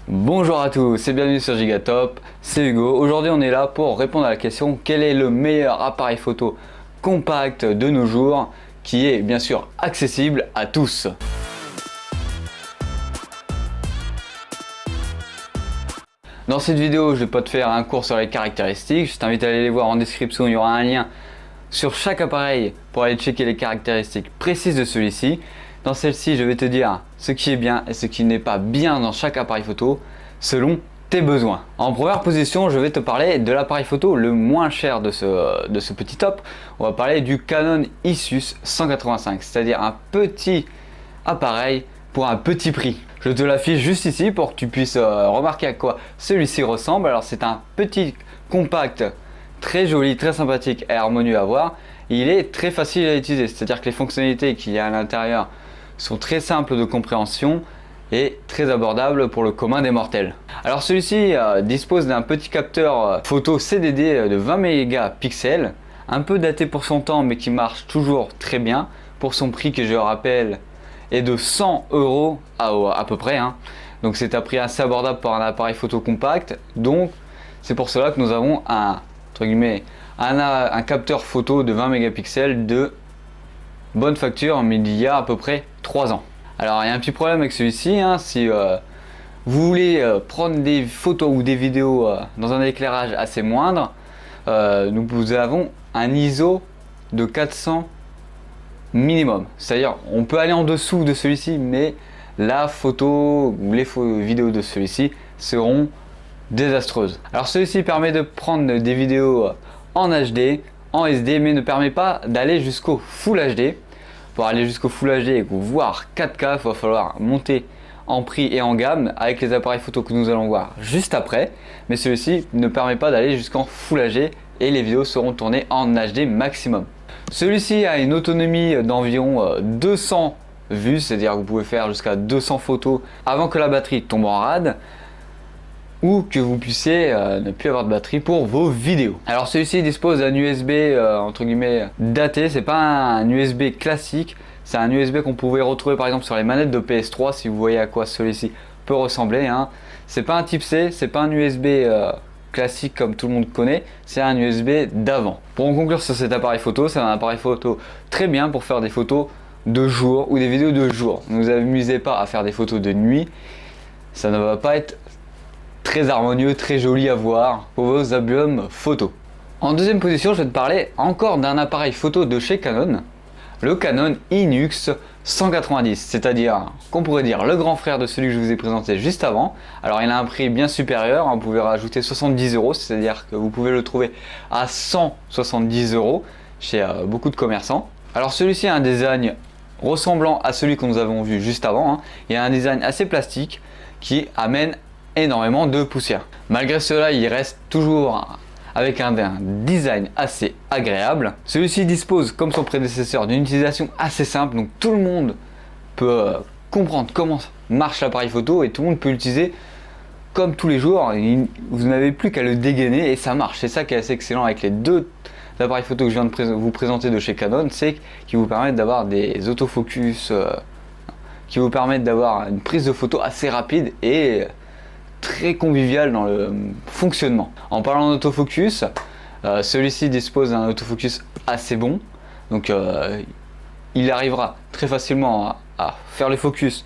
Bonjour à tous et bienvenue sur Gigatop, c'est Hugo. Aujourd'hui on est là pour répondre à la question quel est le meilleur appareil photo compact de nos jours qui est bien sûr accessible à tous. Dans cette vidéo je vais pas te faire un cours sur les caractéristiques, je t'invite à aller les voir en description, il y aura un lien sur chaque appareil pour aller checker les caractéristiques précises de celui-ci. Dans celle-ci, je vais te dire ce qui est bien et ce qui n'est pas bien dans chaque appareil photo selon tes besoins. En première position, je vais te parler de l'appareil photo le moins cher de ce petit top. On va parler du Canon Isus 185, c'est-à-dire un petit appareil pour un petit prix. Je te l'affiche juste ici pour que tu puisses remarquer à quoi celui-ci ressemble. Alors c'est un petit compact très joli, très sympathique et harmonieux à voir. Il est très facile à utiliser, c'est-à-dire que les fonctionnalités qu'il y a à l'intérieur sont très simples de compréhension et très abordables pour le commun des mortels. Alors celui-ci dispose d'un petit capteur photo CDD de 20 mégapixels, un peu daté pour son temps mais qui marche toujours très bien pour son prix que je rappelle est de 100 € à peu près. Donc c'est un prix assez abordable pour un appareil photo compact. Donc c'est pour cela que nous avons entre guillemets, un capteur photo de 20 mégapixels de bonne facture, mais il y a à peu près 3 ans. Alors il y a un petit problème avec celui-ci, si vous voulez prendre des photos ou des vidéos dans un éclairage assez moindre, nous avons un ISO de 400 minimum. C'est-à-dire on peut aller en dessous de celui-ci, mais la photo ou les vidéos de celui-ci seront désastreuses. Alors celui-ci permet de prendre des vidéos en HD, en SD, mais ne permet pas d'aller jusqu'au Full HD. Pour aller jusqu'au Full HD et voir 4K, il va falloir monter en prix et en gamme avec les appareils photo que nous allons voir juste après. Mais celui-ci ne permet pas d'aller jusqu'en Full HD et les vidéos seront tournées en HD maximum. Celui-ci a une autonomie d'environ 200 vues, c'est-à-dire que vous pouvez faire jusqu'à 200 photos avant que la batterie tombe en rade, ou que vous puissiez ne plus avoir de batterie pour vos vidéos. Alors celui-ci dispose d'un USB entre guillemets daté, c'est pas un USB classique, c'est un USB qu'on pouvait retrouver par exemple sur les manettes de PS3 si vous voyez à quoi celui-ci peut ressembler. C'est pas un type C, c'est pas un USB classique comme tout le monde connaît, c'est un USB d'avant. Pour en conclure sur cet appareil photo, c'est un appareil photo très bien pour faire des photos de jour ou des vidéos de jour. Ne vous amusez pas à faire des photos de nuit, ça ne va pas être très harmonieux, très joli à voir pour vos albums photos. En deuxième position, je vais te parler encore d'un appareil photo de chez Canon, le Canon INUX 190, c'est-à-dire qu'on pourrait dire le grand frère de celui que je vous ai présenté juste avant. Alors il a un prix bien supérieur, vous pouvez rajouter 70 €, c'est-à-dire que vous pouvez le trouver à 170 € chez beaucoup de commerçants. Alors celui-ci a un design ressemblant à celui que nous avons vu juste avant. Il a un design assez plastique qui amène énormément de poussière. Malgré cela, il reste toujours avec un design assez agréable. Celui-ci dispose, comme son prédécesseur, d'une utilisation assez simple, donc tout le monde peut comprendre comment marche l'appareil photo et tout le monde peut l'utiliser comme tous les jours. Vous n'avez plus qu'à le dégainer et ça marche. C'est ça qui est assez excellent avec les deux appareils photo que je viens de vous présenter de chez Canon, c'est qu'ils vous permettent d'avoir des autofocus, qui vous permettent d'avoir une prise de photo assez rapide et très convivial dans le fonctionnement. En parlant d'autofocus, celui-ci dispose d'un autofocus assez bon, donc il arrivera très facilement à faire le focus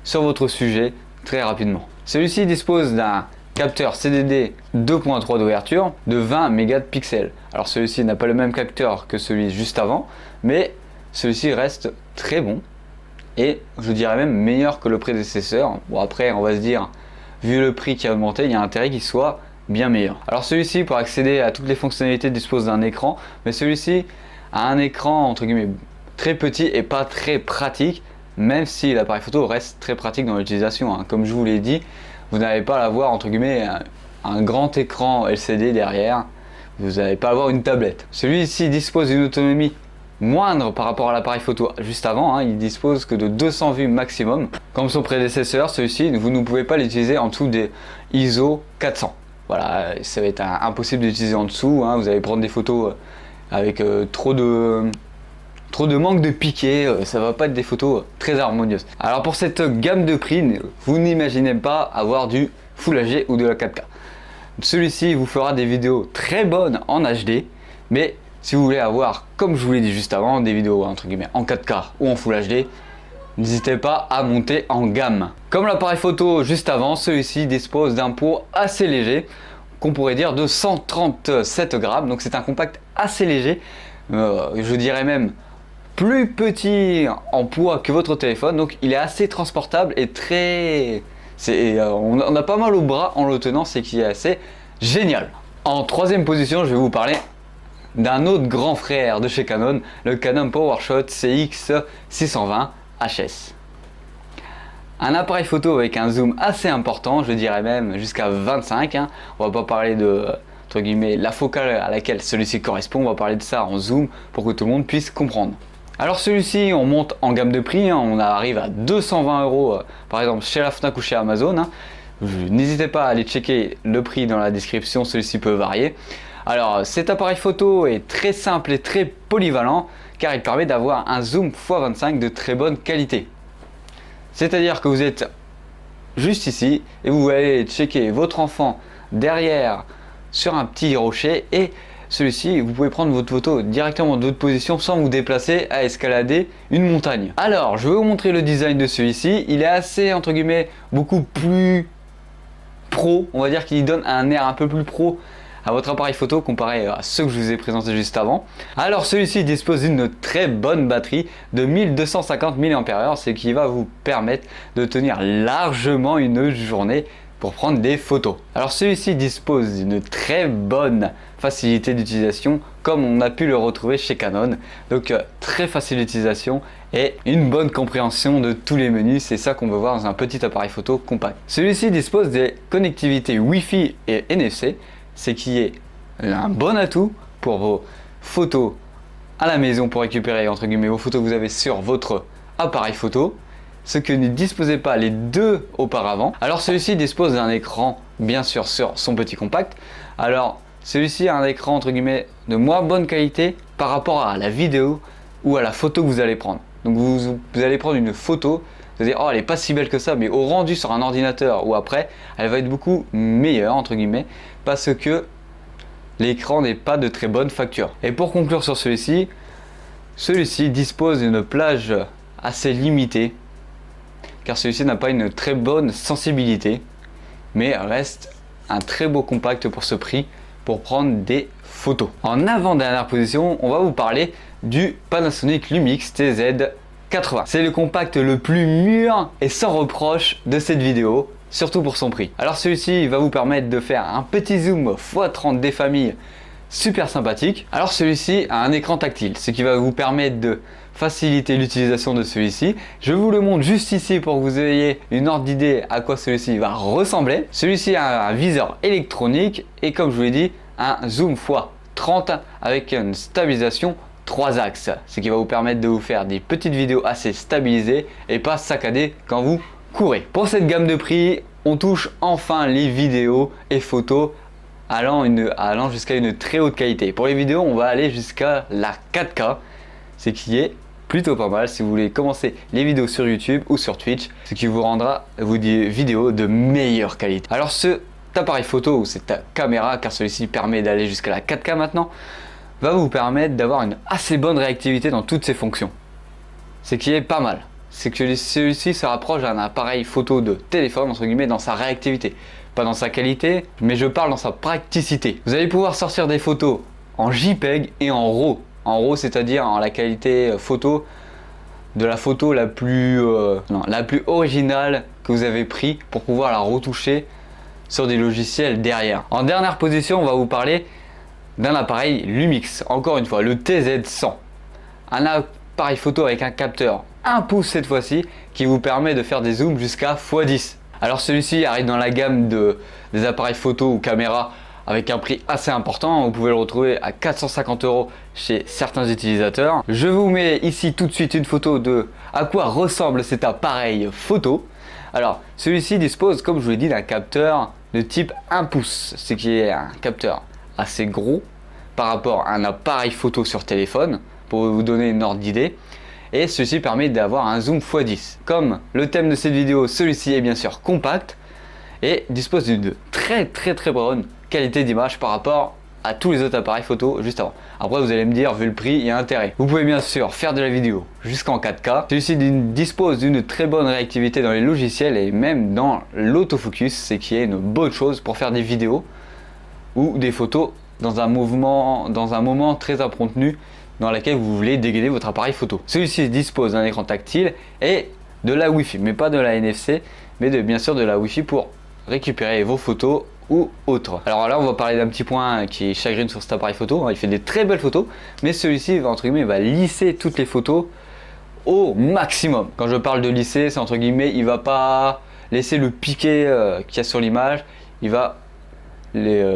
sur votre sujet très rapidement. Celui-ci dispose d'un capteur CDD 2.3 d'ouverture de 20 mégapixels. Alors celui-ci n'a pas le même capteur que celui juste avant, mais celui-ci reste très bon et je dirais même meilleur que le prédécesseur. Bon après on va se dire, vu le prix qui a augmenté, il y a intérêt qu'il soit bien meilleur. Alors celui-ci, pour accéder à toutes les fonctionnalités, dispose d'un écran, mais celui-ci a un écran entre guillemets très petit et pas très pratique, même si l'appareil photo reste très pratique dans l'utilisation. Comme je vous l'ai dit, vous n'allez pas avoir entre guillemets un grand écran LCD derrière, vous n'allez pas avoir une tablette. Celui-ci dispose d'une autonomie moindre par rapport à l'appareil photo juste avant, il dispose que de 200 vues maximum. Comme son prédécesseur, celui-ci, vous ne pouvez pas l'utiliser en dessous des ISO 400. Voilà, ça va être impossible d'utiliser en dessous, vous allez prendre des photos avec trop trop de manque de piqué, ça va pas être des photos très harmonieuses. Alors pour cette gamme de prix, vous n'imaginez pas avoir du Full HD ou de la 4K. Celui-ci vous fera des vidéos très bonnes en HD, mais si vous voulez avoir, comme je vous l'ai dit juste avant, des vidéos entre guillemets en 4K ou en Full HD, n'hésitez pas à monter en gamme. Comme l'appareil photo juste avant, celui-ci dispose d'un pot assez léger, qu'on pourrait dire de 137 grammes, donc c'est un compact assez léger, je dirais même plus petit en poids que votre téléphone, donc il est assez transportable et très... on a pas mal au bras en le tenant, c'est qui est assez génial. En troisième position, je vais vous parler d'un autre grand frère de chez Canon, le Canon PowerShot CX620 HS. Un appareil photo avec un zoom assez important, je dirais même jusqu'à 25. On va pas parler de entre guillemets la focale à laquelle celui-ci correspond, on va parler de ça en zoom pour que tout le monde puisse comprendre. Alors celui-ci, on monte en gamme de prix, on arrive à 220 € par exemple chez la Fnac ou chez Amazon. N'hésitez pas à aller checker le prix dans la description, celui-ci peut varier. Alors cet appareil photo est très simple et très polyvalent car il permet d'avoir un zoom x25 de très bonne qualité. C'est-à-dire que vous êtes juste ici et vous allez checker votre enfant derrière sur un petit rocher et celui-ci, vous pouvez prendre votre photo directement de votre position sans vous déplacer à escalader une montagne. Alors, je vais vous montrer le design de celui-ci. Il est assez, entre guillemets, beaucoup plus pro. On va dire qu'il donne un air un peu plus pro à votre appareil photo comparé à ceux que je vous ai présentés juste avant. Alors celui-ci dispose d'une très bonne batterie de 1250 mAh, ce qui va vous permettre de tenir largement une journée pour prendre des photos. Alors celui-ci dispose d'une très bonne facilité d'utilisation comme on a pu le retrouver chez Canon. Donc très facile d'utilisation et une bonne compréhension de tous les menus, c'est ça qu'on veut voir dans un petit appareil photo compact. Celui-ci dispose des connectivités Wi-Fi et NFC, ce qui est un bon atout pour vos photos à la maison pour récupérer entre guillemets vos photos que vous avez sur votre appareil photo, ce que ne disposaient pas les deux auparavant. Alors celui-ci dispose d'un écran bien sûr sur son petit compact. Alors celui-ci a un écran entre guillemets de moins bonne qualité par rapport à la vidéo ou à la photo que vous allez prendre. Donc vous allez prendre une photo, vous allez dire oh elle est pas si belle que ça, mais au rendu sur un ordinateur ou après, elle va être beaucoup meilleure entre guillemets parce que l'écran n'est pas de très bonne facture. Et pour conclure sur celui-ci dispose d'une plage assez limitée car celui-ci n'a pas une très bonne sensibilité, mais reste un très beau compact pour ce prix pour prendre des photos. En avant-dernière position, on va vous parler du Panasonic Lumix TZ80. C'est le compact le plus mûr et sans reproche de cette vidéo, surtout pour son prix. Alors celui-ci va vous permettre de faire un petit zoom x30 des familles super sympathique. Alors celui-ci a un écran tactile, ce qui va vous permettre de faciliter l'utilisation de celui-ci. Je vous le montre juste ici pour que vous ayez une ordre d'idée à quoi celui-ci va ressembler. Celui-ci a un viseur électronique et comme je vous l'ai dit, un zoom x30 avec une stabilisation 3 axes, ce qui va vous permettre de vous faire des petites vidéos assez stabilisées et pas saccadées quand vous courez. Pour cette gamme de prix, on touche enfin les vidéos et photos allant jusqu'à une très haute qualité. Pour les vidéos, on va aller jusqu'à la 4K, ce qui est plutôt pas mal si vous voulez commencer les vidéos sur YouTube ou sur Twitch, ce qui vous rendra des vidéos de meilleure qualité. Alors cet appareil photo ou cette caméra, car celui-ci permet d'aller jusqu'à la 4K maintenant, va vous permettre d'avoir une assez bonne réactivité dans toutes ses fonctions. Ce qui est pas mal, c'est que celui-ci se rapproche d'un appareil photo de téléphone entre guillemets dans sa réactivité. Pas dans sa qualité, mais je parle dans sa praticité. Vous allez pouvoir sortir des photos en JPEG et en RAW. En RAW, c'est-à-dire en la qualité photo de la photo la plus originale que vous avez pris pour pouvoir la retoucher sur des logiciels derrière. En dernière position, on va vous parler d'un appareil Lumix, encore une fois, le TZ100. Un appareil photo avec un capteur 1 pouce cette fois-ci qui vous permet de faire des zooms jusqu'à x10. Alors celui-ci arrive dans la gamme des appareils photo ou caméras avec un prix assez important. Vous pouvez le retrouver à 450 € chez certains utilisateurs. Je vous mets ici tout de suite une photo de à quoi ressemble cet appareil photo. Alors celui-ci dispose, comme je vous l'ai dit, d'un capteur de type 1 pouce, ce qui est un capteur assez gros par rapport à un appareil photo sur téléphone. pour vous donner une ordre d'idée. Et ceci permet d'avoir un zoom x10. Comme le thème de cette vidéo, celui-ci est bien sûr compact et dispose d'une très bonne qualité d'image par rapport à tous les autres appareils photo juste avant. Après vous allez me dire, vu le prix, il y a intérêt. Vous pouvez bien sûr faire de la vidéo jusqu'en 4K. Celui-ci dispose d'une très bonne réactivité dans les logiciels et même dans l'autofocus, c'est qui est une bonne chose pour faire des vidéos ou des photos dans un moment très impromptu dans lequel vous voulez dégainer votre appareil photo. Celui-ci dispose d'un écran tactile et de la Wi-Fi, mais pas de la NFC, mais bien sûr de la Wi-Fi pour récupérer vos photos ou autres. Alors là, on va parler d'un petit point qui chagrine sur cet appareil photo. Il fait des très belles photos, mais celui-ci entre guillemets va lisser toutes les photos au maximum. Quand je parle de lisser, c'est entre guillemets, il va pas laisser le piqué qu'il y a sur l'image, il va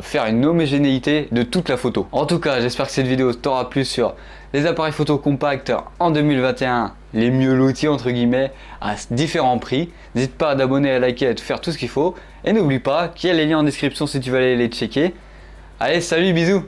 faire une homogénéité de toute la photo. En tout cas, j'espère que cette vidéo t'aura plu sur les appareils photo compacts en 2021, les mieux lotis entre guillemets, à différents prix. N'hésite pas à t'abonner, à liker, à te faire tout ce qu'il faut. Et n'oublie pas qu'il y a les liens en description si tu veux aller les checker. Allez, salut, bisous!